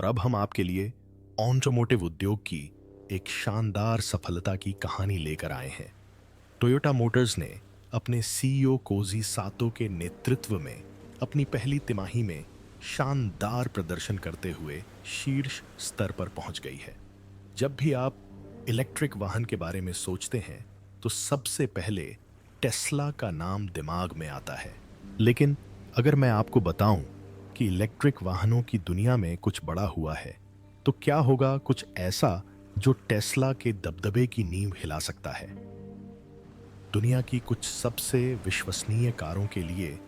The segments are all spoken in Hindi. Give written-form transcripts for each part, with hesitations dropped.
और अब हम आपके लिए ऑटोमोटिव उद्योग की एक शानदार सफलता की कहानी लेकर आए हैं। टोयोटा मोटर्स ने अपने सीईओ कोजी सातो के नेतृत्व में अपनी पहली तिमाही में शानदार प्रदर्शन करते हुए शीर्ष स्तर पर पहुंच गई है। जब भी आप इलेक्ट्रिक वाहन के बारे में सोचते हैं तो सबसे पहले टेस्ला का नाम दिमाग में आता है। लेकिन अगर मैं आपको बताऊं कि इलेक्ट्रिक वाहनों की दुनिया में कुछ बड़ा हुआ है, तो क्या होगा कुछ ऐसा जो टेस्ला के दबदबे की नींव हिला सकता है। दुनिया की कुछ सबसे विश्वसनीय कारों के लिए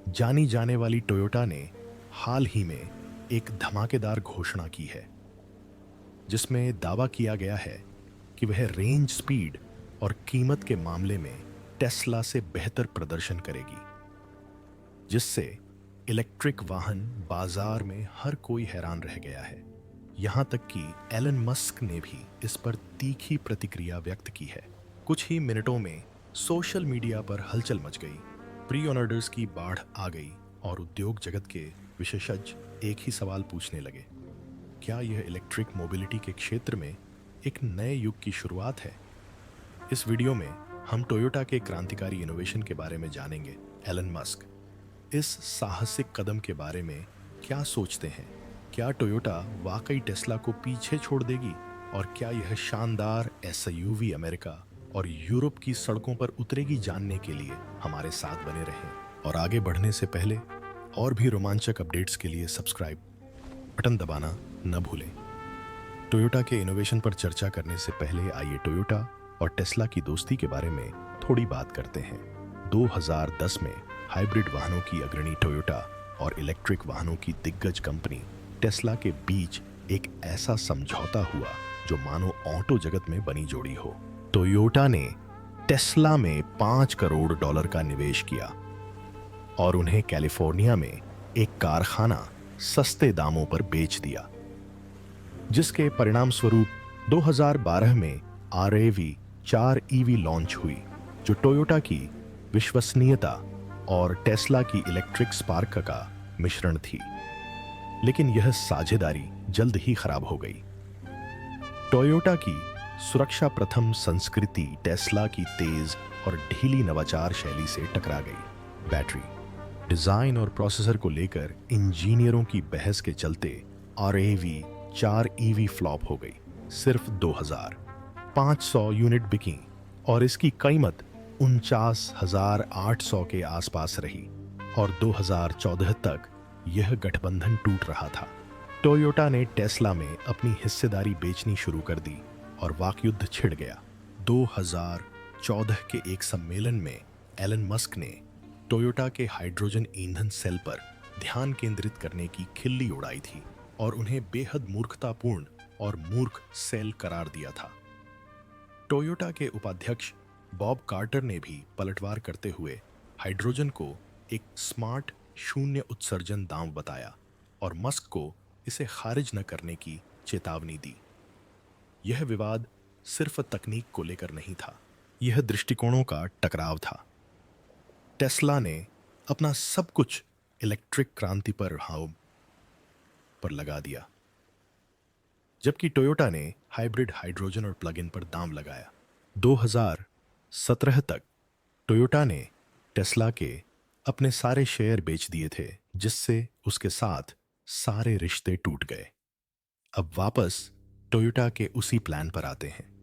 जानी जाने वाली टोयोटा ने हाल ही में एक धमाकेदार घोषणा की है, जिसमें दावा किया गया है कि वह रेंज, स्पीड और कीमत के मामले में टेस्ला से बेहतर प्रदर्शन करेगी, जिससे इलेक्ट्रिक वाहन बाजार में हर कोई हैरान रह गया है। यहां तक कि एलन मस्क ने भी इस पर तीखी प्रतिक्रिया व्यक्त की है। कुछ ही मिनटों में सोशल मीडिया पर हलचल मच गई, प्री ऑर्डर्स की बाढ़ आ गई और उद्योग जगत के विशेषज्ञ एक ही सवाल पूछने लगे, क्या यह इलेक्ट्रिक मोबिलिटी के क्षेत्र में एक नए युग की शुरुआत है। इस वीडियो में हम टोयोटा के क्रांतिकारी इनोवेशन के बारे में जानेंगे। एलन मस्क इस साहसिक कदम के बारे में क्या सोचते हैं, क्या टोयोटा वाकई टेस्ला को पीछे छोड़ देगी और क्या यह शानदार एसयूवी अमेरिका और यूरोप की सड़कों पर उतरेगी। जानने के लिए हमारे साथ बने रहें और आगे बढ़ने से पहले और भी रोमांचक अपडेट्स के लिए सब्सक्राइब बटन दबाना न भूलें। टोयोटा के इनोवेशन पर चर्चा करने से पहले आइए टोयोटा और टेस्ला की दोस्ती के बारे में थोड़ी बात करते हैं। 2010 में हाइब्रिड वाहनों की अग्रणी टोयोटा और इलेक्ट्रिक वाहनों की दिग्गज कंपनी टेस्ला के बीच एक ऐसा समझौता हुआ जो मानो ऑटो जगत में बनी जोड़ी हो। टोयोटा ने टेस्ला में $5 करोड़ का निवेश किया और उन्हें कैलिफोर्निया में एक कारखाना सस्ते दामों पर बेच दिया, जिसके परिणाम स्वरूप 2012 में RAV4 EV लॉन्च हुई, जो टोयोटा की विश्वसनीयता और टेस्ला की इलेक्ट्रिक स्पार्क का मिश्रण थी। लेकिन यह साझेदारी जल्द ही खराब हो गई। टोयोटा की सुरक्षा प्रथम संस्कृति टेस्ला की तेज और ढीली नवाचार शैली से टकरा गई। बैटरी, डिजाइन और प्रोसेसर को लेकर इंजीनियरों की बहस के चलते RAV4 EV फ्लॉप हो गई। सिर्फ 2500 यूनिट बिकी और इसकी कीमत 49,800 के आसपास रही और 2014 तक यह गठबंधन टूट रहा था। टोयोटा ने टेस्ला में अपनी हिस्सेदारी बेचनी शुरू कर दी और वाकयुद्ध छिड़ गया। 2014 के एक सम्मेलन में एलन मस्क ने टोयोटा के हाइड्रोजन ईंधन सेल पर ध्यान केंद्रित करने की खिल्ली उड़ाई थी और उन्हें बेहद मूर्खतापूर्ण और मूर्ख सेल करार दिया था। टोयोटा के उपाध्यक्ष बॉब कार्टर ने भी पलटवार करते हुए हाइड्रोजन को एक स्मार्ट शून्य उत्सर्जन दांव बताया और मस्क को इसे खारिज न करने की चेतावनी दी। यह विवाद सिर्फ तकनीक को लेकर नहीं था, यह दृष्टिकोणों का टकराव था। टेस्ला ने अपना सब कुछ इलेक्ट्रिक क्रांति पर लगा दिया, जबकि टोयोटा ने हाइब्रिड, हाइड्रोजन और प्लग इन पर दांव लगाया। 2017 तक टोयोटा ने टेस्ला के अपने सारे शेयर बेच दिए थे, जिससे उसके साथ सारे रिश्ते टूट गए। अब वापस टोयोटा के उसी प्लान पर आते हैं।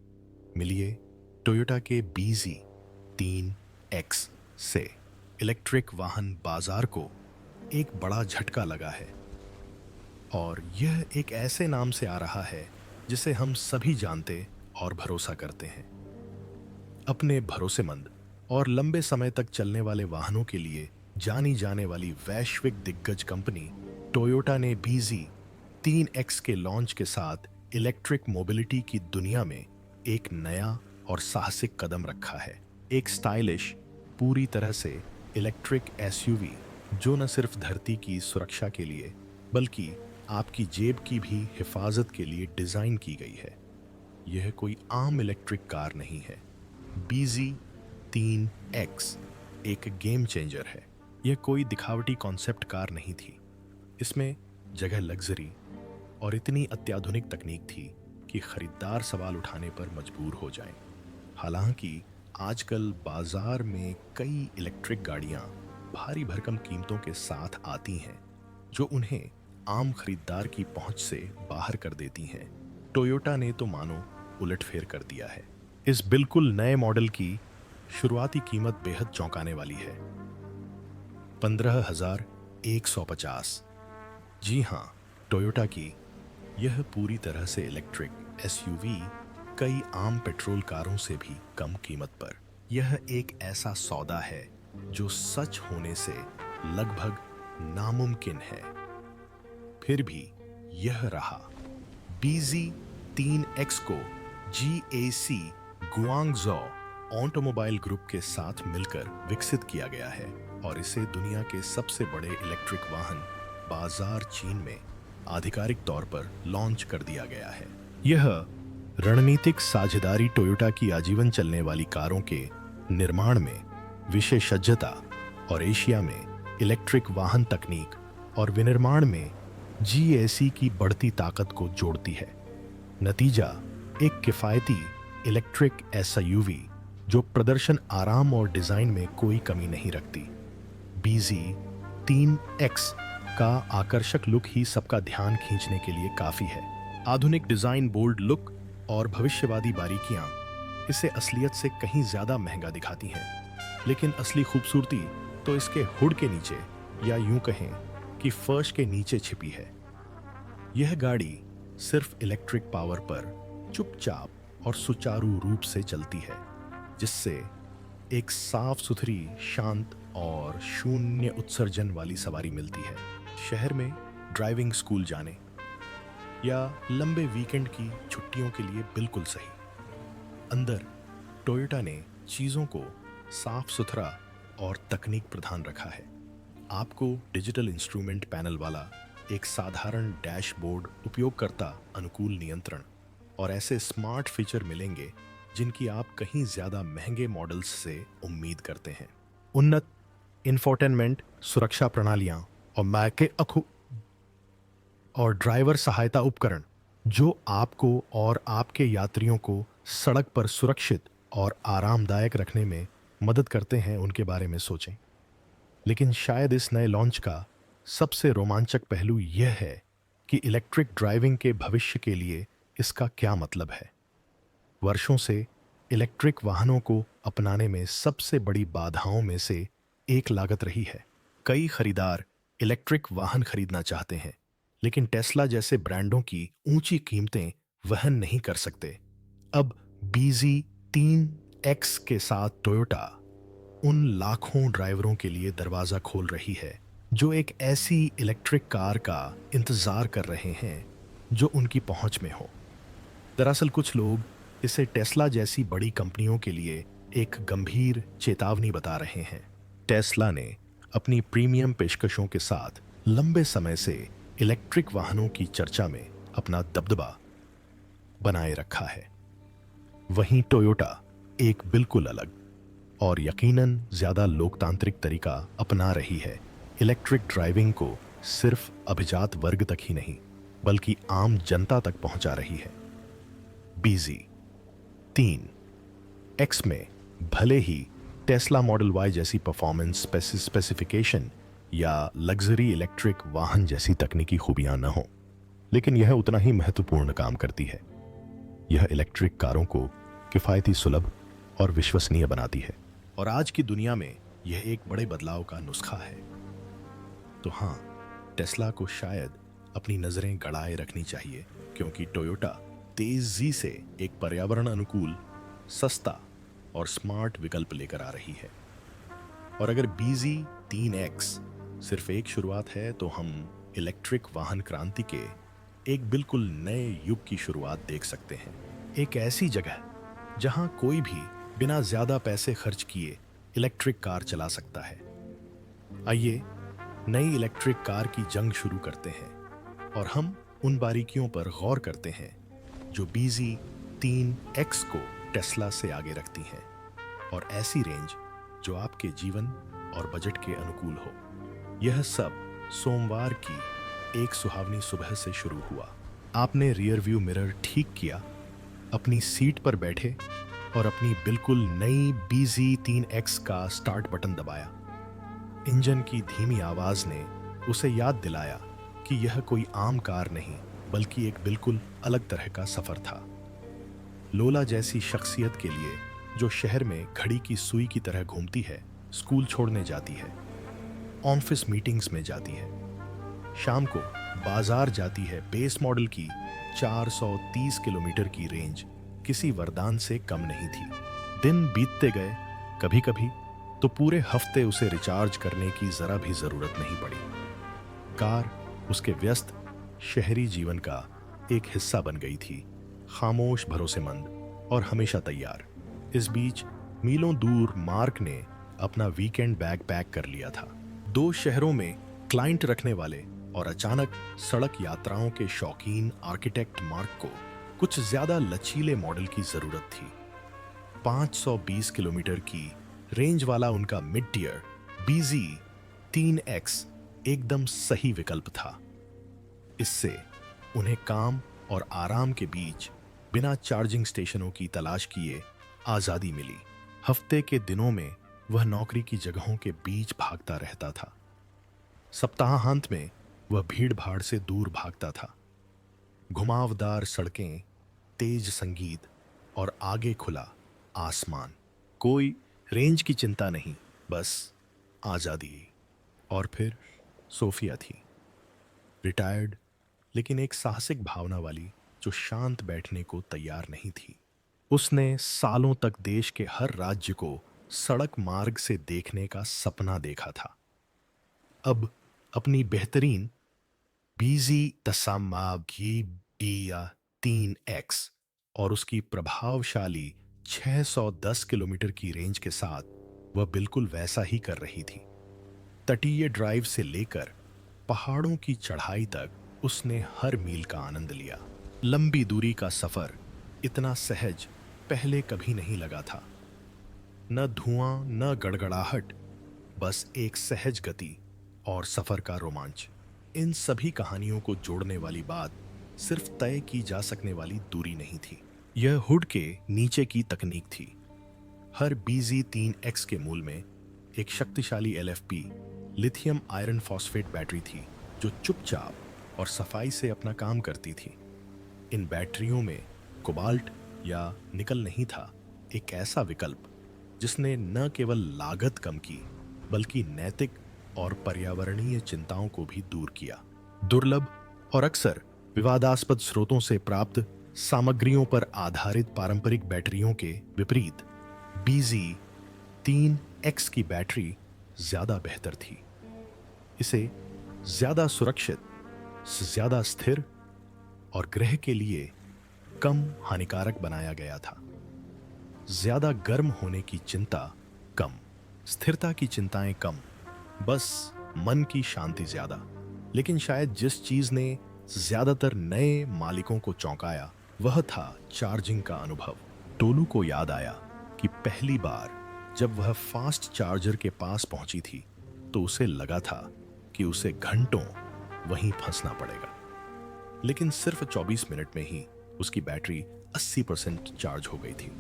मिलिए टोयोटा के BZ3X से। इलेक्ट्रिक वाहन बाजार को एक बड़ा झटका लगा है और यह एक ऐसे नाम से आ रहा है जिसे हम सभी जानते और भरोसा करते हैं। अपने भरोसेमंद और लंबे समय तक चलने वाले वाहनों के लिए जानी जाने वाली वैश्विक दिग्गज कंपनी टोयोटा ने BZ3X के लॉन्च के साथ इलेक्ट्रिक मोबिलिटी की दुनिया में एक नया और साहसिक कदम रखा है। एक स्टाइलिश, पूरी तरह से इलेक्ट्रिक SUV जो न सिर्फ धरती की सुरक्षा के लिए बल्कि आपकी जेब की भी हिफाजत के लिए डिजाइन की गई है। यह कोई आम इलेक्ट्रिक कार नहीं है। BZ3X एक गेम चेंजर है। यह कोई दिखावटी कॉन्सेप्ट कार नहीं थी। इसमें जगह लग्जरी, और इतनी अत्याधुनिक तकनीक थी कि खरीदार सवाल उठाने पर मजबूर हो जाएं। हालांकि आजकल बाजार में कई इलेक्ट्रिक गाड़ियां भारी भरकम कीमतों के साथ आती हैं, जो उन्हें आम खरीदार की पहुंच से बाहर कर देती हैं। टोयोटा ने तो मानो उलटफेर कर दिया है। इस बिल्कुल नए मॉडल की शुरुआती कीमत बेहद चौंकाने वाली है, 15,150। जी हाँ, टोयोटा की यह पूरी तरह से इलेक्ट्रिक एसयूवी कई आम पेट्रोल कारों से भी कम कीमत पर। यह एक ऐसा सौदा है जो सच होने से लगभग नामुमकिन है। फिर भी यह रहा। BZ3X को GAC गुआंगझो ऑटोमोबाइल ग्रुप के साथ मिलकर विकसित किया गया है और इसे दुनिया के सबसे बड़े इलेक्ट्रिक वाहन बाजार चीन में आधिकारिक तौर पर लॉन्च कर दिया गया है। यह रणनीतिक साझेदारी टोयोटा की आजीवन चलने वाली कारों के निर्माण में विशेषज्ञता और एशिया में इलेक्ट्रिक वाहन तकनीक और विनिर्माण में GAC की बढ़ती ताकत को जोड़ती है। नतीजा एक किफ़ायती इलेक्ट्रिक SUV जो प्रदर्शन, आराम और डिज़ाइन में कोई कमी नहीं रखती। BZ3X का आकर्षक लुक ही सबका ध्यान खींचने के लिए काफ़ी है। आधुनिक डिज़ाइन, बोल्ड लुक और भविष्यवादी बारीकियां इसे असलियत से कहीं ज़्यादा महंगा दिखाती हैं, लेकिन असली खूबसूरती तो इसके हुड के नीचे, या यूं कहें कि फर्श के नीचे छिपी है। यह गाड़ी सिर्फ इलेक्ट्रिक पावर पर चुपचाप और सुचारू रूप से चलती है, जिससे एक साफ सुथरी, शांत और शून्य उत्सर्जन वाली सवारी मिलती है। शहर में ड्राइविंग स्कूल जाने या लंबे वीकेंड की छुट्टियों के लिए बिल्कुल सही। अंदर टोयोटा ने चीज़ों को साफ सुथरा और तकनीक प्रधान रखा है। आपको डिजिटल इंस्ट्रूमेंट पैनल वाला एक साधारण डैशबोर्ड, उपयोगकर्ता अनुकूल नियंत्रण और ऐसे स्मार्ट फीचर मिलेंगे जिनकी आप कहीं ज़्यादा महंगे मॉडल्स से उम्मीद करते हैं। उन्नत इंफोटेनमेंट, सुरक्षा प्रणालियां और मैके और ड्राइवर सहायता उपकरण जो आपको और आपके यात्रियों को सड़क पर सुरक्षित और आरामदायक रखने में मदद करते हैं, उनके बारे में सोचें। लेकिन शायद इस नए लॉन्च का सबसे रोमांचक पहलू यह है कि इलेक्ट्रिक ड्राइविंग के भविष्य के लिए इसका क्या मतलब है। वर्षों से इलेक्ट्रिक वाहनों को अपनाने में सबसे बड़ी बाधाओं में से एक लागत रही है। कई खरीदार इलेक्ट्रिक वाहन खरीदना चाहते हैं, लेकिन टेस्ला जैसे ब्रांडों की ऊंची कीमतें वहन नहीं कर सकते। अब BZ3X के साथ टोयोटा उन लाखों ड्राइवरों के लिए दरवाजा खोल रही है जो एक ऐसी इलेक्ट्रिक कार का इंतजार कर रहे हैं जो उनकी पहुंच में हो। दरअसल कुछ लोग इसे टेस्ला जैसी बड़ी कंपनियों के लिए एक गंभीर चेतावनी बता रहे हैं। टेस्ला ने अपनी प्रीमियम पेशकशों के साथ लंबे समय से इलेक्ट्रिक वाहनों की चर्चा में अपना दबदबा बनाए रखा है। वहीं टोयोटा एक बिल्कुल अलग और यकीनन ज्यादा लोकतांत्रिक तरीका अपना रही है। इलेक्ट्रिक ड्राइविंग को सिर्फ अभिजात वर्ग तक ही नहीं बल्कि आम जनता तक पहुंचा रही है। BZ3X में भले ही टेस्ला मॉडल Y जैसी परफॉर्मेंस स्पेसिफिकेशन या लग्जरी इलेक्ट्रिक वाहन जैसी तकनीकी खूबियां न हो, लेकिन यह उतना ही महत्वपूर्ण काम करती है। यह इलेक्ट्रिक कारों को किफ़ायती, सुलभ और विश्वसनीय बनाती है, और आज की दुनिया में यह एक बड़े बदलाव का नुस्खा है। तो हाँ, टेस्ला को शायद अपनी नज़रें गड़ाए रखनी चाहिए, क्योंकि टोयोटा तेजी से एक पर्यावरण अनुकूल, सस्ता और स्मार्ट विकल्प लेकर आ रही है। और अगर BZ3X सिर्फ एक शुरुआत है, तो हम इलेक्ट्रिक वाहन क्रांति के एक बिल्कुल नए युग की शुरुआत देख सकते हैं। एक ऐसी जगह जहां कोई भी बिना ज्यादा पैसे खर्च किए इलेक्ट्रिक कार चला सकता है। आइए नई इलेक्ट्रिक कार की जंग शुरू करते हैं और हम उन बारीकियों पर गौर करते हैं जो BZ3X को टेस्ला से आगे रखती हैं, और ऐसी रेंज जो आपके जीवन और बजट के अनुकूल हो। यह सब सोमवार की एक सुहावनी सुबह से शुरू हुआ। आपने रियर व्यू मिरर ठीक किया, अपनी सीट पर बैठे और अपनी बिल्कुल नई BZ3X का स्टार्ट बटन दबाया। इंजन की धीमी आवाज ने उसे याद दिलाया कि यह कोई आम कार नहीं, बल्कि एक बिल्कुल अलग तरह का सफर था। लोला जैसी शख्सियत के लिए, जो शहर में घड़ी की सुई की तरह घूमती है, स्कूल छोड़ने जाती है, ऑफिस मीटिंग्स में जाती है, शाम को बाजार जाती है, बेस मॉडल की 430 किलोमीटर की रेंज किसी वरदान से कम नहीं थी। दिन बीतते गए, कभी कभी तो पूरे हफ्ते उसे रिचार्ज करने की जरा भी जरूरत नहीं पड़ी। कार उसके व्यस्त शहरी जीवन का एक हिस्सा बन गई थी, खामोश, भरोसेमंद और हमेशा तैयार। इस बीच मीलों दूर मार्क ने अपना वीकेंड बैग पैक कर लिया था। 2 शहरों में क्लाइंट रखने वाले और अचानक सड़क यात्राओं के शौकीन आर्किटेक्ट मार्क को कुछ ज्यादा लचीले मॉडल की जरूरत थी। 520 किलोमीटर की रेंज वाला उनका मिड टियर BZ3X एकदम सही विकल्प था। इससे उन्हें काम और आराम के बीच बिना चार्जिंग स्टेशनों की तलाश किए आजादी मिली। हफ्ते के दिनों में वह नौकरी की जगहों के बीच भागता रहता था। सप्ताहांत में वह भीड़ भाड़ से दूर भागता था। घुमावदार सड़कें, तेज संगीत और आगे खुला आसमान। कोई रेंज की चिंता नहीं, बस आजादी। और फिर सोफिया थी, रिटायर्ड लेकिन एक साहसिक भावना वाली, जो शांत बैठने को तैयार नहीं थी। उसने सालों तक देश के हर राज्य को सड़क मार्ग से देखने का सपना देखा था। अब अपनी बेहतरीन BZ3X और उसकी प्रभावशाली 610 किलोमीटर की रेंज के साथ वह बिल्कुल वैसा ही कर रही थी। तटीय ड्राइव से लेकर पहाड़ों की चढ़ाई तक उसने हर मील का आनंद लिया। लंबी दूरी का सफर इतना सहज पहले कभी नहीं लगा था। न धुआं, न गड़गड़ाहट, बस एक सहज गति और सफर का रोमांच। इन सभी कहानियों को जोड़ने वाली बात सिर्फ तय की जा सकने वाली दूरी नहीं थी, यह हुड के नीचे की तकनीक थी। हर BZ3X के मूल में एक शक्तिशाली LFP lithium iron phosphate battery थी, जो चुपचाप और सफाई से अपना काम करती थी। इन बैटरियों में कोबाल्ट या निकल नहीं था, एक ऐसा विकल्प जिसने न केवल लागत कम की, बल्कि नैतिक और पर्यावरणीय चिंताओं को भी दूर किया। दुर्लभ और अक्सर विवादास्पद स्रोतों से प्राप्त सामग्रियों पर आधारित पारंपरिक बैटरियों के विपरीत BZ3X की बैटरी ज्यादा बेहतर थी। इसे ज्यादा सुरक्षित, ज्यादा स्थिर और ग्रह के लिए कम हानिकारक बनाया गया था। ज्यादा गर्म होने की चिंता कम, स्थिरता की चिंताएं कम, बस मन की शांति ज्यादा। लेकिन शायद जिस चीज ने ज्यादातर नए मालिकों को चौंकाया, वह था चार्जिंग का अनुभव। टोलू को याद आया कि पहली बार जब वह फास्ट चार्जर के पास पहुंची थी, तो उसे लगा था कि उसे घंटों वहीं फंसना पड़ेगा। लेकिन सिर्फ 24 मिनट में ही उसकी बैटरी 80% चार्ज हो गई थी।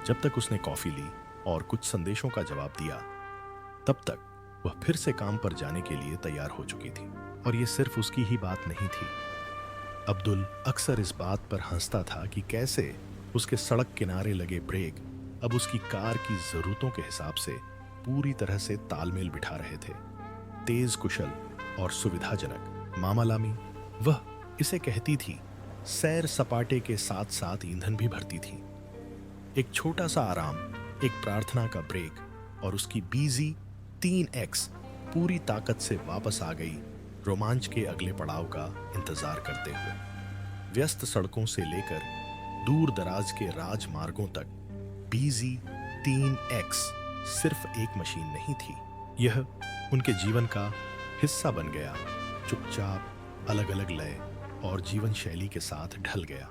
जब तक उसने कॉफी ली और कुछ संदेशों का जवाब दिया, तब तक वह फिर से काम पर जाने के लिए तैयार हो चुकी थी। और ये सिर्फ उसकी ही बात नहीं थी। अब्दुल अक्सर इस बात पर हंसता था कि कैसे उसके सड़क किनारे लगे ब्रेक अब उसकी कार की जरूरतों के हिसाब से पूरी तरह से तालमेल बिठा रहे थे। तेज, कुशल और सुविधाजनक। मामा लामी, वह इसे कहती थी, सैर सपाटे के साथ साथ ईंधन भी भरती थी। एक छोटा सा आराम, एक प्रार्थना का ब्रेक और उसकी BZ3X पूरी ताकत से वापस आ गई, रोमांच के अगले पड़ाव का इंतजार करते हुए। व्यस्त सड़कों से लेकर दूर दराज के राजमार्गों तक BZ3X सिर्फ एक मशीन नहीं थी, यह उनके जीवन का हिस्सा बन गया। चुपचाप, अलग अलग लय और जीवन शैली के साथ ढल गया।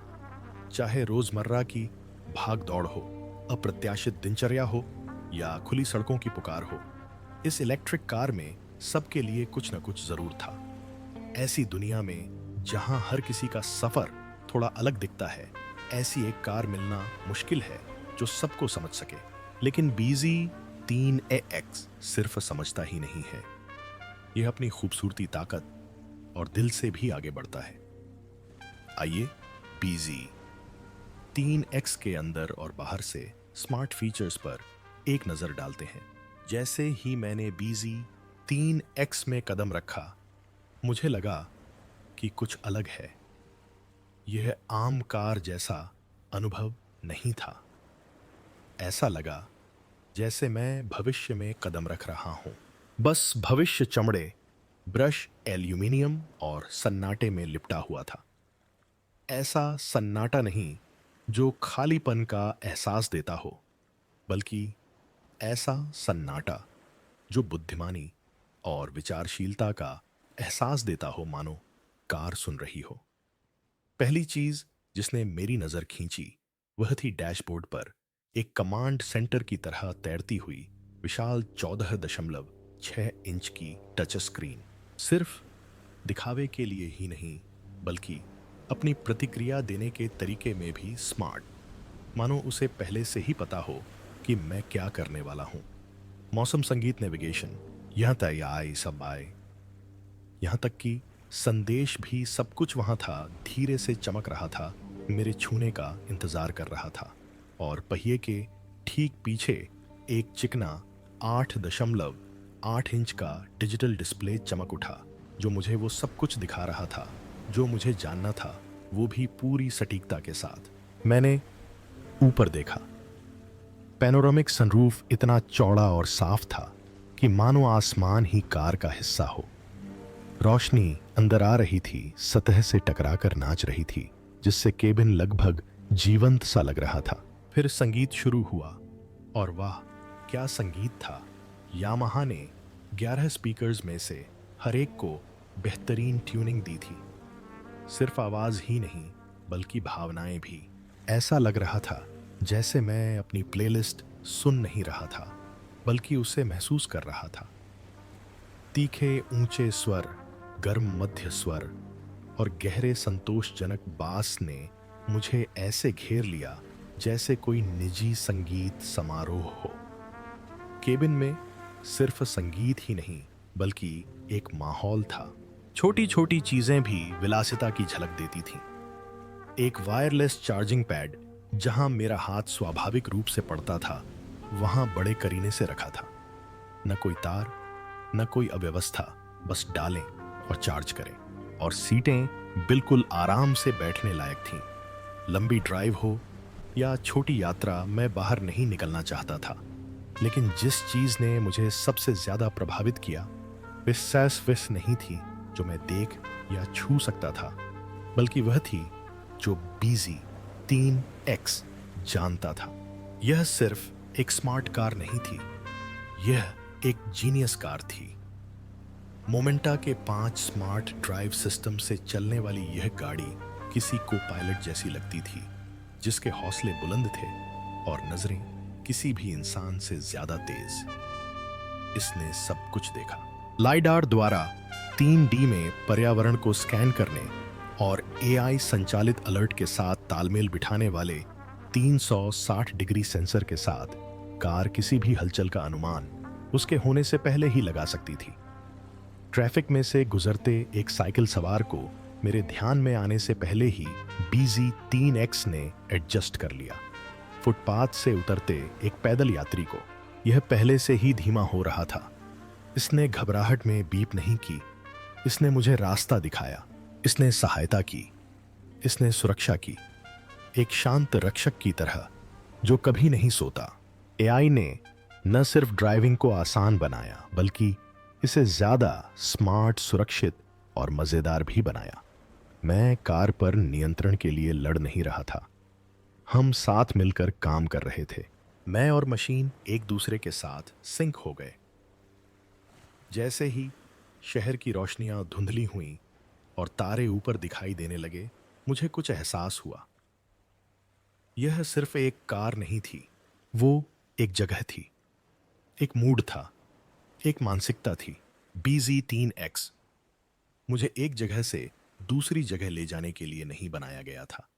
चाहे रोजमर्रा की भाग दौड़ हो, अप्रत्याशित दिनचर्या हो या खुली सड़कों की पुकार हो, इस इलेक्ट्रिक कार में सबके लिए कुछ न कुछ जरूर था। ऐसी दुनिया में जहां हर किसी का सफर थोड़ा अलग दिखता है, ऐसी एक कार मिलना मुश्किल है जो सबको समझ सके। लेकिन BZ3AX सिर्फ समझता ही नहीं है, यह अपनी खूबसूरती, ताकत और दिल से भी आगे बढ़ता है। आइए BZ3X के अंदर और बाहर से स्मार्ट फीचर्स पर एक नजर डालते हैं। जैसे ही मैंने BZ3X में कदम रखा, मुझे लगा कि कुछ अलग है। यह आम कार जैसा अनुभव नहीं था। ऐसा लगा जैसे मैं भविष्य में कदम रख रहा हूं। बस भविष्य चमड़े, ब्रश, एल्यूमिनियम और सन्नाटे में लिपटा हुआ था। ऐसा सन्नाटा नहीं जो खालीपन का एहसास देता हो, बल्कि ऐसा सन्नाटा जो बुद्धिमानी और विचारशीलता का एहसास देता हो, मानो कार सुन रही हो। पहली चीज जिसने मेरी नजर खींची वह थी डैशबोर्ड पर एक कमांड सेंटर की तरह तैरती हुई विशाल 14.6 इंच की टच स्क्रीन। सिर्फ दिखावे के लिए ही नहीं, बल्कि अपनी प्रतिक्रिया देने के तरीके में भी स्मार्ट, मानो उसे पहले से ही पता हो कि मैं क्या करने वाला हूं। मौसम, संगीत, नेविगेशन, यहां तक आए सब आए, यहां तक कि संदेश भी, सब कुछ वहां था, धीरे से चमक रहा था, मेरे छूने का इंतजार कर रहा था। और पहिए के ठीक पीछे एक चिकना 8.8 इंच का डिजिटल डिस्प्ले चमक उठा, जो मुझे वो सब कुछ दिखा रहा था जो मुझे जानना था, वो भी पूरी सटीकता के साथ। मैंने ऊपर देखा। पैनोरामिक सनरूफ इतना चौड़ा और साफ था कि मानो आसमान ही कार का हिस्सा हो। रोशनी अंदर आ रही थी, सतह से टकराकर नाच रही थी, जिससे केबिन लगभग जीवंत सा लग रहा था। फिर संगीत शुरू हुआ, और वाह क्या संगीत था। यामाहा ने 11 स्पीकर्स में से हर एक को बेहतरीन ट्यूनिंग दी थी। सिर्फ आवाज ही नहीं, बल्कि भावनाएं भी। ऐसा लग रहा था जैसे मैं अपनी प्लेलिस्ट सुन नहीं रहा था, बल्कि उसे महसूस कर रहा था। तीखे ऊंचे स्वर, गर्म मध्य स्वर और गहरे संतोषजनक बास ने मुझे ऐसे घेर लिया जैसे कोई निजी संगीत समारोह हो। केबिन में सिर्फ संगीत ही नहीं, बल्कि एक माहौल था। छोटी छोटी चीजें भी विलासिता की झलक देती थीं। एक वायरलेस चार्जिंग पैड, जहां मेरा हाथ स्वाभाविक रूप से पड़ता था, वहां बड़े करीने से रखा था। न कोई तार, न कोई अव्यवस्था, बस डालें और चार्ज करें। और सीटें बिल्कुल आराम से बैठने लायक थीं। लंबी ड्राइव हो या छोटी यात्रा, मैं बाहर नहीं निकलना चाहता था। लेकिन जिस चीज ने मुझे सबसे ज्यादा प्रभावित किया, वे सैस नहीं थी जो मैं देख या छू सकता था, बल्कि वह थी जो BZ3X जानता था। यह सिर्फ एक स्मार्ट कार नहीं थी, यह एक जीनियस कार थी। मोमेंटा के 5 स्मार्ट ड्राइव सिस्टम से चलने वाली यह गाड़ी किसी को पायलट जैसी लगती थी, जिसके हौसले बुलंद थे और नजरें किसी भी इंसान से ज्यादा तेज। इसने सब कुछ देखा। लाइडार द्वारा 3D में पर्यावरण को स्कैन करने और AI संचालित अलर्ट के साथ तालमेल बिठाने वाले 360 डिग्री सेंसर के साथ कार किसी भी हलचल का अनुमान उसके होने से पहले ही लगा सकती थी। ट्रैफिक में से गुजरते एक साइकिल सवार को मेरे ध्यान में आने से पहले ही BZ3X ने एडजस्ट कर लिया। फुटपाथ से उतरते एक पैदल यात्री को यह पहले से ही धीमा हो रहा था। इसने घबराहट में बीप नहीं की, इसने मुझे रास्ता दिखाया, इसने सहायता की, इसने सुरक्षा की, एक शांत रक्षक की तरह जो कभी नहीं सोता। AI ने न सिर्फ ड्राइविंग को आसान बनाया, बल्कि इसे ज्यादा स्मार्ट, सुरक्षित और मजेदार भी बनाया। मैं कार पर नियंत्रण के लिए लड़ नहीं रहा था, हम साथ मिलकर काम कर रहे थे। मैं और मशीन एक दूसरे के साथ सिंक हो गए। जैसे ही शहर की रोशनियां धुंधली हुईं और तारे ऊपर दिखाई देने लगे, मुझे कुछ एहसास हुआ। यह सिर्फ एक कार नहीं थी, वो एक जगह थी, एक मूड था, एक मानसिकता थी। BZ3X मुझे एक जगह से दूसरी जगह ले जाने के लिए नहीं बनाया गया था।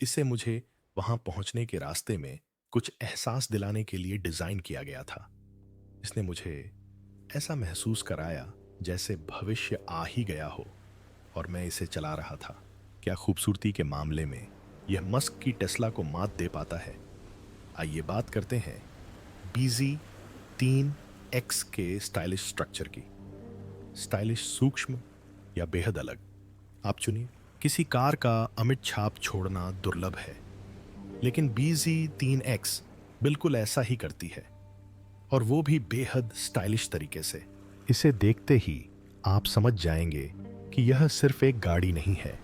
इसे मुझे वहां पहुंचने के रास्ते में कुछ एहसास दिलाने के लिए डिजाइन किया गया था। इसने मुझे ऐसा महसूस कराया जैसे भविष्य आ ही गया हो और मैं इसे चला रहा था। क्या खूबसूरती के मामले में यह मस्क की टेस्ला को मात दे पाता है। आइए बात करते हैं BZ-3X के स्टाइलिश स्ट्रक्चर की। स्टाइलिश, सूक्ष्म या बेहद अलग, आप चुनिए। किसी कार का अमिट छाप छोड़ना दुर्लभ है, लेकिन BZ-3X बिल्कुल ऐसा ही करती है, और वो भी बेहद स्टाइलिश तरीके से। इसे देखते ही आप समझ जाएंगे कि यह सिर्फ एक गाड़ी नहीं है,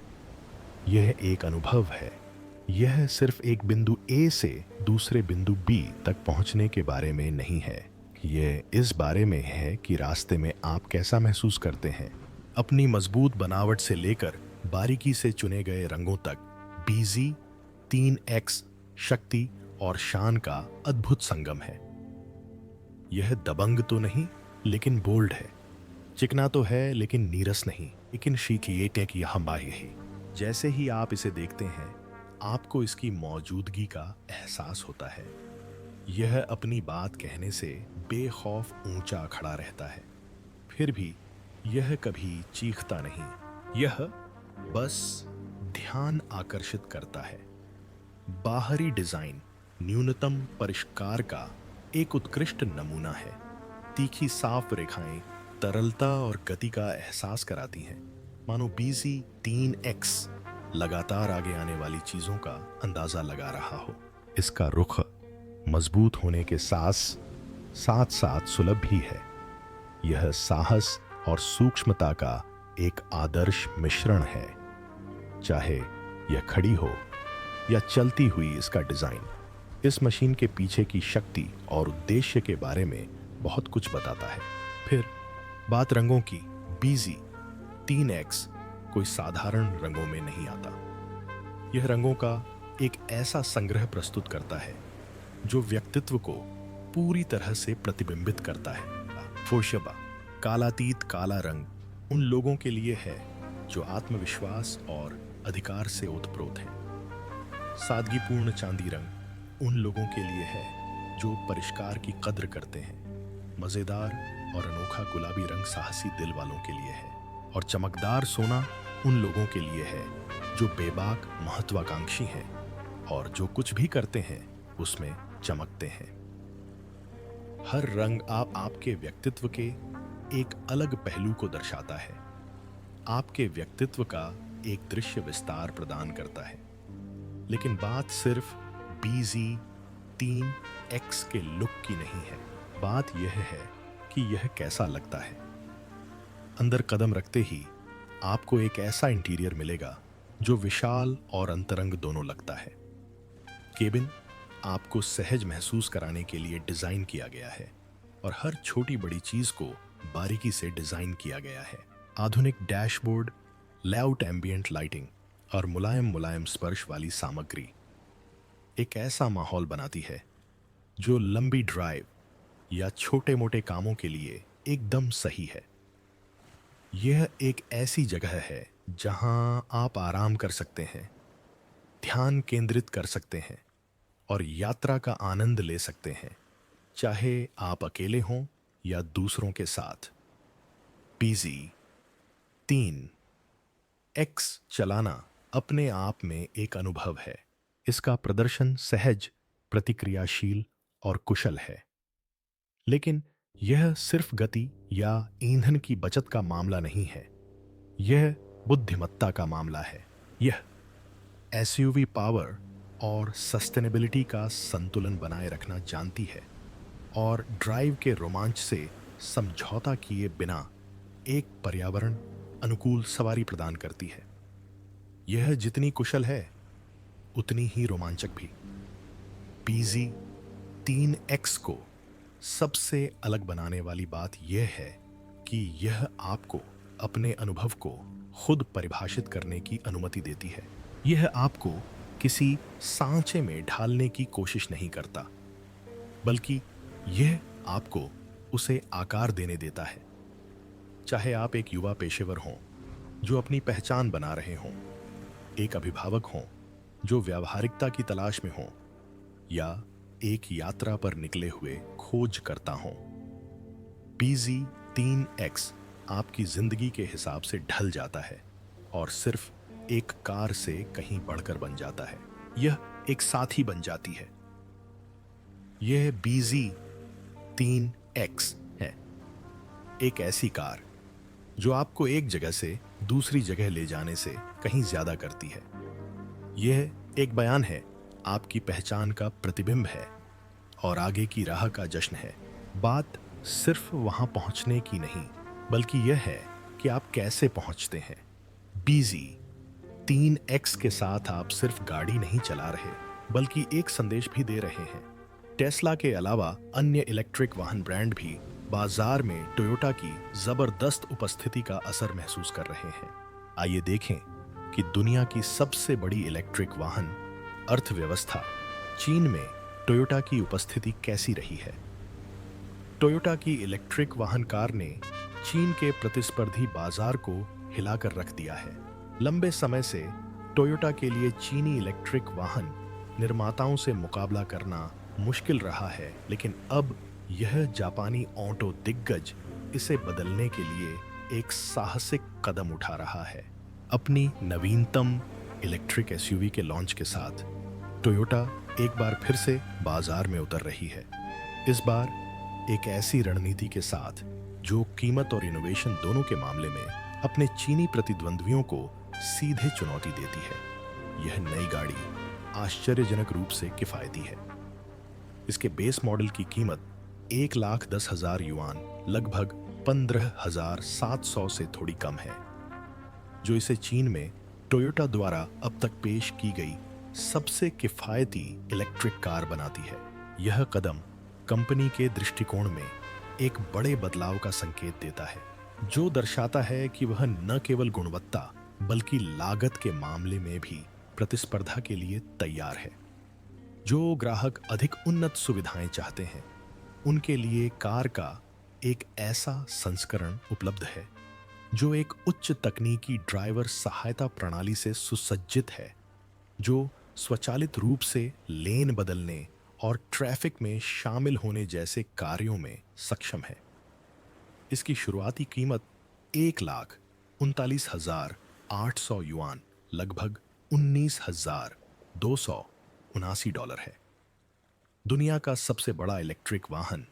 यह एक अनुभव है। यह सिर्फ एक बिंदु A से दूसरे बिंदु B तक पहुंचने के बारे में नहीं है, यह इस बारे में है कि रास्ते में आप कैसा महसूस करते हैं। अपनी मजबूत बनावट से लेकर बारीकी से चुने गए रंगों तक, BZ-3X शक्ति और शान का अद्भुत संगम है। यह दबंग तो नहीं, लेकिन बोल्ड है। चिकना तो है, लेकिन नीरस नहीं। लेकिन शीखिए कि हम बाही ही। जैसे ही आप इसे देखते हैं, आपको इसकी मौजूदगी का एहसास होता है। यह अपनी बात कहने से बेखौफ ऊंचा खड़ा रहता है, फिर भी यह कभी चीखता नहीं। यह बस ध्यान आकर्षित करता है। बाहरी डिजाइन न्यूनतम परिष्कार का एक उत्कृष्ट नमूना है। तीखी साफ रेखाएं तरलता और गति का एहसास कराती हैं, मानो BZ-3X लगातार आगे आने वाली चीजों का अंदाजा लगा रहा हो। इसका रुख मजबूत होने के साथ साथ सुलभ भी है। यह साहस और सूक्ष्मता का एक आदर्श मिश्रण है। चाहे यह खड़ी हो या चलती हुई, इसका डिजाइन इस मशीन के पीछे की शक्ति और उद्देश्य के बारे में बहुत कुछ बताता है। फिर बात रंगों की। BZ-3X कोई साधारण रंगों में नहीं आता। यह रंगों का एक ऐसा संग्रह प्रस्तुत करता है जो व्यक्तित्व को पूरी तरह से प्रतिबिंबित करता है। फोशबा, कालातीत काला रंग उन लोगों के लिए है जो आत्मविश्वास और अधिकार से ओतप्रोत हैं। सादगीपूर्ण चांदी रंग उन लोगों के लिए है जो परिष्कार की कद्र करते हैं। मजेदार और अनोखा गुलाबी रंग साहसी दिल वालों के लिए है, और चमकदार सोना उन लोगों के लिए है जो बेबाक महत्वाकांक्षी हैं और जो कुछ भी करते हैं उसमें चमकते हैं। हर रंग आपके व्यक्तित्व के एक अलग पहलू को दर्शाता है, आपके व्यक्तित्व का एक दृश्य विस्तार प्रदान करता है। लेकिन बात सिर्फ BZ-3X के लुक की नहीं है, बात यह है कि यह कैसा लगता है। अंदर कदम रखते ही आपको एक ऐसा इंटीरियर मिलेगा जो विशाल और अंतरंग दोनों लगता है। केबिन आपको सहज महसूस कराने के लिए डिजाइन किया गया है, और हर छोटी बड़ी चीज को बारीकी से डिजाइन किया गया है। आधुनिक डैशबोर्ड, लेआउट, एम्बिएंट लाइटिंग और मुलायम मुलायम स्पर्श वाली सामग्री एक ऐसा माहौल बनाती है जो लंबी ड्राइव या छोटे मोटे कामों के लिए एकदम सही है। यह एक ऐसी जगह है जहां आप आराम कर सकते हैं, ध्यान केंद्रित कर सकते हैं और यात्रा का आनंद ले सकते हैं, चाहे आप अकेले हों या दूसरों के साथ। BZ-3X चलाना अपने आप में एक अनुभव है। इसका प्रदर्शन सहज, प्रतिक्रियाशील और कुशल है, लेकिन यह सिर्फ गति या ईंधन की बचत का मामला नहीं है, यह बुद्धिमत्ता का मामला है। यह SUV पावर और सस्टेनेबिलिटी का संतुलन बनाए रखना जानती है, और ड्राइव के रोमांच से समझौता किए बिना एक पर्यावरण अनुकूल सवारी प्रदान करती है। यह जितनी कुशल है उतनी ही रोमांचक भी। BZ-3X को सबसे अलग बनाने वाली बात यह है कि यह आपको अपने अनुभव को खुद परिभाषित करने की अनुमति देती है। यह आपको किसी सांचे में ढालने की कोशिश नहीं करता, बल्कि यह आपको उसे आकार देने देता है। चाहे आप एक युवा पेशेवर हों जो अपनी पहचान बना रहे हों, एक अभिभावक हों जो व्यावहारिकता की तलाश में हों, या एक यात्रा पर निकले हुए खोज करता हों। BZ3X आपकी जिंदगी के हिसाब से ढल जाता है और सिर्फ एक कार से कहीं बढ़कर बन जाता है। यह एक साथी बन जाती है। यह BZ3X है, एक ऐसी कार जो आपको एक जगह से दूसरी जगह ले जाने से कहीं ज्यादा करती है। यह एक बयान है, आपकी पहचान का प्रतिबिंब है और आगे की राह का जश्न है। बात सिर्फ वहां पहुंचने की नहीं, बल्कि यह है कि आप कैसे पहुंचते हैं। BZ3X के साथ आप सिर्फ गाड़ी नहीं चला रहे, बल्कि एक संदेश भी दे रहे हैं। टेस्ला के अलावा अन्य इलेक्ट्रिक वाहन ब्रांड भी बाजार में टोयोटा की जबरदस्त उपस्थिति का असर महसूस कर रहे हैं। आइए देखें कि दुनिया की सबसे बड़ी इलेक्ट्रिक वाहन अर्थव्यवस्था चीन में टोयोटा की उपस्थिति कैसी रही है। टोयोटा की इलेक्ट्रिक वाहन कार ने चीन के प्रतिस्पर्धी बाजार को हिलाकर रख दिया है। लंबे समय से टोयोटा के लिए चीनी इलेक्ट्रिक वाहन निर्माताओं से मुकाबला करना मुश्किल रहा है, लेकिन अब यह जापानी ऑटो दिग्गज इसे बदलने के लिए एक साहसिक कदम उठा रहा है। अपनी नवीनतम इलेक्ट्रिक एसयूवी के लॉन्च के साथ टोयोटा एक बार फिर से बाजार में उतर रही है। इस बार एक ऐसी रणनीति के साथ जो कीमत और इनोवेशन दोनों के मामले में अपने चीनी प्रतिद्वंद्वियों को सीधे चुनौती देती है। यह नई गाड़ी आश्चर्यजनक रूप से किफायती है। इसके बेस मॉडल की कीमत 1,10,000 युआन, लगभग 15,700 से थोड़ी कम है, जो इसे चीन में टोयोटा द्वारा अब तक पेश की गई सबसे किफायती इलेक्ट्रिक कार बनाती है। यह कदम कंपनी के दृष्टिकोण में एक बड़े बदलाव का संकेत देता है, जो दर्शाता है कि वह न केवल गुणवत्ता बल्कि लागत के मामले में भी प्रतिस्पर्धा के लिए तैयार है। जो ग्राहक अधिक उन्नत सुविधाएं चाहते हैं, उनके लिए कार का एक ऐसा संस्करण उपलब्ध है जो एक उच्च तकनीकी ड्राइवर सहायता प्रणाली से सुसज्जित है, जो स्वचालित रूप से लेन बदलने और ट्रैफिक में शामिल होने जैसे कार्यों में सक्षम है। इसकी शुरुआती कीमत 1,39,800 युआन, लगभग $19,279 है। दुनिया का सबसे बड़ा इलेक्ट्रिक वाहन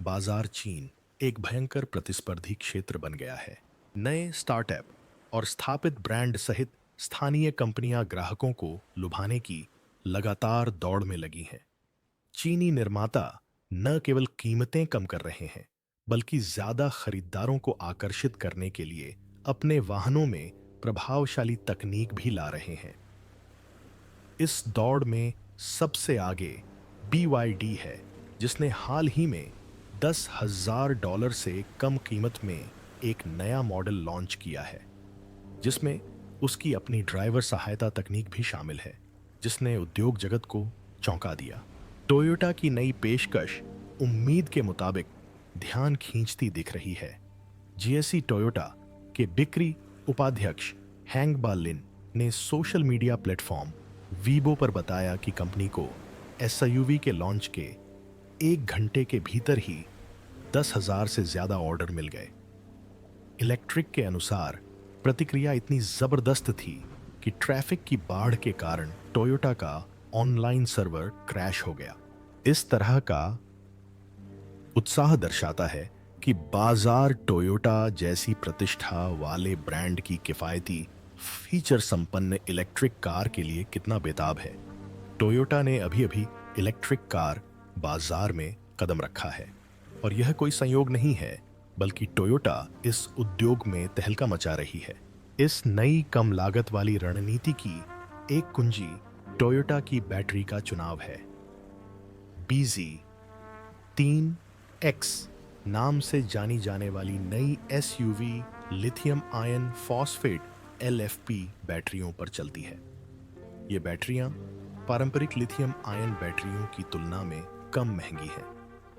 बाजार चीन एक भयंकर प्रतिस्पर्धी क्षेत्र बन गया है। नए स्टार्टअप और स्थापित ब्रांड सहित स्थानीय कंपनियां ग्राहकों को लुभाने की लगातार दौड़ में लगी हैं। चीनी निर्माता न केवल कीमतें कम कर रहे हैं, बल्कि ज्यादा खरीदारों को आकर्षित करने के लिए अपने वाहनों में प्रभावशाली तकनीक भी ला रहे हैं। इस दौड़ में सबसे आगे BYD है, जिसने हाल ही में $10,000 से कम कीमत में एक नया मॉडल लॉन्च किया है, जिसमें उसकी अपनी ड्राइवर सहायता तकनीक भी शामिल है, जिसने उद्योग जगत को चौंका दिया। टोयोटा की नई पेशकश उम्मीद के मुताबिक ध्यान खींचती दिख रही है। GSE टोयोटा के बिक्री उपाध्यक्ष हैंग बालिन ने सोशल मीडिया प्लेटफॉर्म वीबो पर बताया कि कंपनी को SUV के लॉन्च के 1 घंटे के भीतर ही 10,000 से ज्यादा ऑर्डर मिल गए। इलेक्ट्रिक के अनुसार प्रतिक्रिया इतनी जबरदस्त थी कि ट्रैफिक की बाढ़ के कारण टोयोटा का ऑनलाइन सर्वर क्रैश हो गया। इस तरह का उत्साह दर्शाता है कि बाजार टोयोटा जैसी प्रतिष्ठा वाले ब्रांड की किफायती फीचर संपन्न इलेक्ट्रिक कार के लिए कितना बेताब है। टोयोटा ने अभी-अभी इलेक्ट्रिक कार बाजार में कदम रखा है, और यह कोई संयोग नहीं है, बल्कि टोयोटा इस उद्योग में तहलका मचा रही है। इस नई कम लागत वाली रणनीति की एक कुंजी टोयोटा की बैटरी का चुनाव है। BZ3X नाम से जानी जाने वाली नई SUV lithium ion phosphate LFP बैटरियों पर चलती है। ये बैटरियां पारंपरिक लिथियम आयन बैटरियों की तुलना में कम महंगी हैं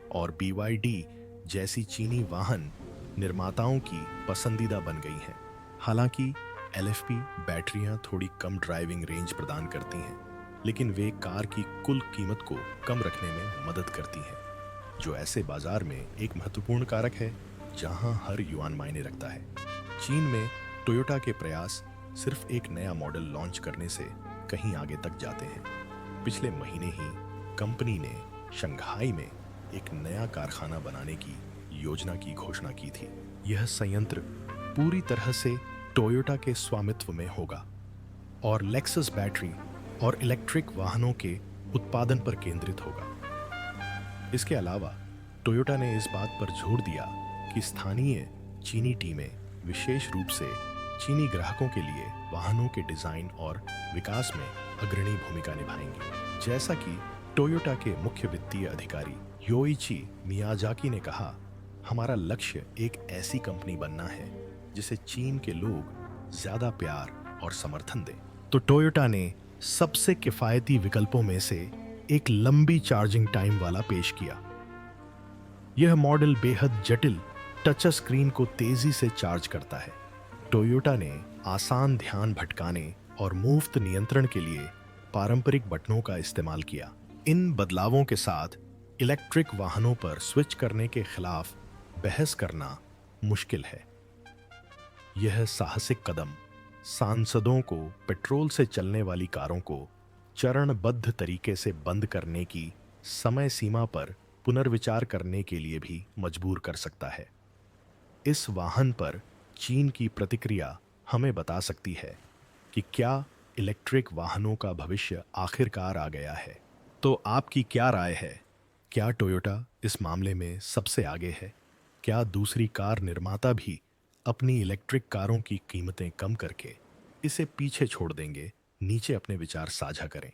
और BYD जैसी चीनी वाहन निर्माताओं की पसंदीदा बन गई हैं। हालांकि LFP बैटरियां थोड़ी कम ड्राइविंग रेंज प्रदान करती हैं, लेकिन वे कार की कुल कीमत को कम रखने में मदद करती हैं, जो ऐसे बाजार में एक महत्वपूर्ण कारक है जहां हर युआन मायने रखता है। चीन में टोयोटा के प्रयास सिर्फ एक नया मॉडल लॉन्च करने से कहीं आगे तक जाते हैं। पिछले महीने ही कंपनी ने शंघाई में एक नया कारखाना बनाने की योजना की घोषणा की थी। यह संयंत्र पूरी तरह से टोयोटा के स्वामित्व में होगा और लेक्सस बैटरी और इलेक्ट्रिक वाहनों के उत्पादन पर केंद्रित होगा। इसके अलावा टोयोटा ने इस बात पर जोर दिया कि स्थानीय चीनी टीमें विशेष रूप से चीनी ग्राहकों के लिए वाहनों के डिजाइन और विकास में अग्रणी भूमिका निभाएंगी। जैसा कि टोयोटा के मुख्य वित्तीय अधिकारी योइची मियाजाकी ने कहा, हमारा लक्ष्य एक ऐसी कंपनी बनना है जिसे चीन के लोग ज्यादा प्यार और समर्थन दें। तो टोयोटा ने सबसे किफायती विकल्पों में से एक लंबी चार्जिंग टाइम वाला पेश किया। यह मॉडल बेहद जटिल टच स्क्रीन को तेजी से चार्ज करता है। टोयोटा ने आसान ध्यान भटकाने और मुफ्त नियंत्रण के लिए पारंपरिक बटनों का इस्तेमाल किया। इन बदलावों के साथ इलेक्ट्रिक वाहनों पर स्विच करने के खिलाफ बहस करना मुश्किल है। यह साहसिक कदम सांसदों को पेट्रोल से चलने वाली कारों को चरणबद्ध तरीके से बंद करने की समय सीमा पर पुनर्विचार करने के लिए भी मजबूर कर सकता है। इस वाहन पर चीन की प्रतिक्रिया हमें बता सकती है कि क्या इलेक्ट्रिक वाहनों का भविष्य आखिरकार आ गया है। तो आपकी क्या राय है? क्या टोयोटा इस मामले में सबसे आगे है? क्या दूसरी कार निर्माता भी अपनी इलेक्ट्रिक कारों की कीमतें कम करके इसे पीछे छोड़ देंगे? नीचे अपने विचार साझा करें।